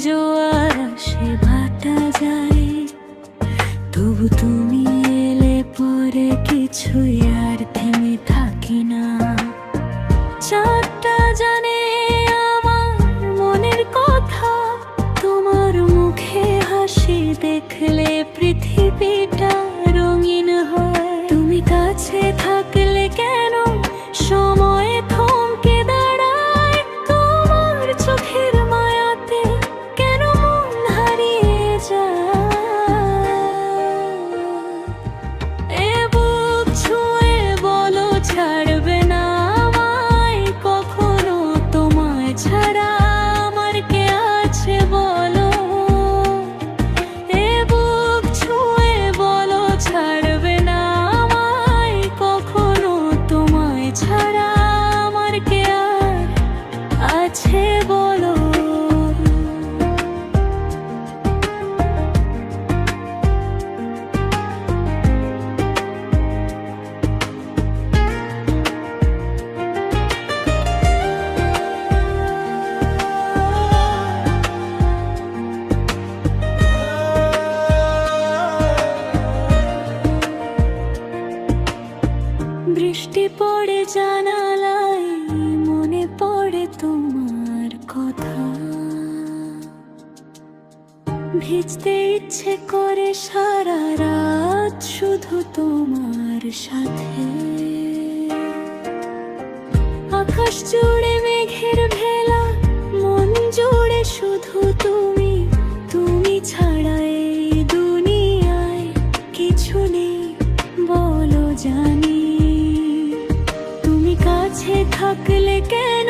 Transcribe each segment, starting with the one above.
জোয়ার আসে ভাটা যায়, তবু তুমি এলে পরে কিছুই আর থেমে থাকি না। চাঁদটা জানে আমার মনের কথা, তোমার মুখে হাসি দেখলে পৃথিবীটা রঙিন হয়। তুমি কাছে থাকলে কেন সময় থমকে দাঁড়ায়, তোমার চোখের মায়াতে কেন মন হারিয়ে যায়। এ বুক ছুঁয়ে বলো ছাড়বে না আমায় কখনো, তোমায় ছাড়া আমার কে আছে বলো। এ বুক ছুঁয়ে বলো ছাড়বে না আমায় কখনো, তোমায় ছাড়া আমার কে আর আছে বলো। বৃষ্টি পড়ে জানালায়, মনে পড়ে তোমার কথা। ভিজতে ইচ্ছে করে সারা রাত শুধু তোমার সাথে। আকাশ জুড়ে মেঘের ভেলা, মন জুড়ে শুধু তুমি। তুমি ছাড়া এই দুনিয়ায় কিছু নেই বলো জানি। তুমি কাছে থাকলে কেন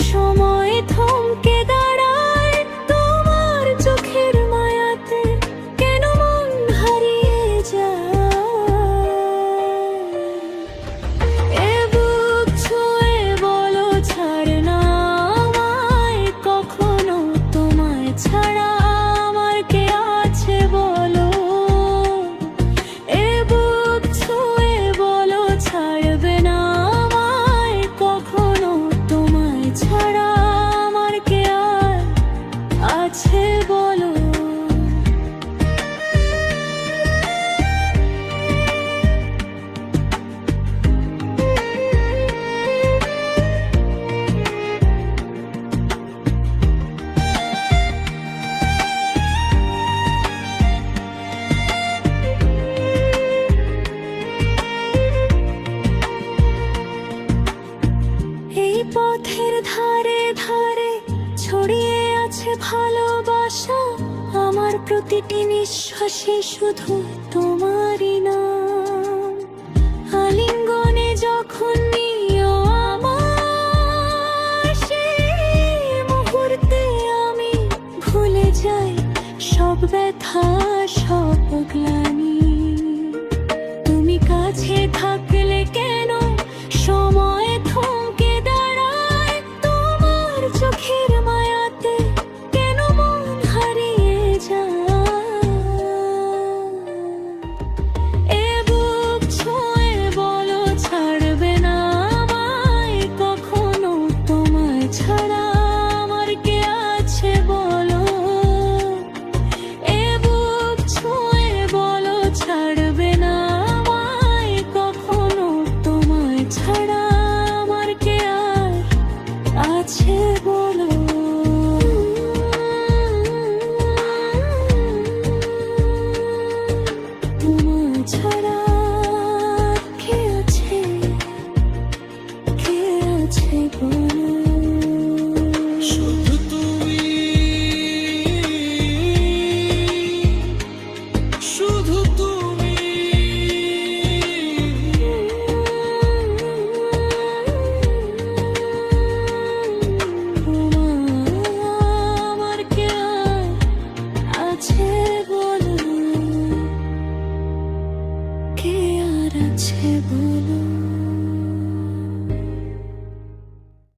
সময় থমকে দাঁড়ায়, তোমার চোখের মায়াতে কেন মন হারিয়ে যায়। এ বুক ছুঁয়ে বলো ছাড় না আমায় কখনো, তোমায় ছাড়া আমার কে আছে বলো। এ বুক ছুঁয়ে বলো ছাড়বে না আমায় কখনো, তোমায় ছাড়া আমার কে আর আছে বলো। এই পথের ধারে ধারে ছড়িয়ে আছে ভালোবাসা, আমার প্রতিটি নিঃশ্বাসে শুধু তোমারই নাম। আলিঙ্গনে যখন নিও আমার, সেই মুহূর্তে আমি ভুলে যাই সব ব্যথা সব গ্লানি। তুমি কাছে থাকলে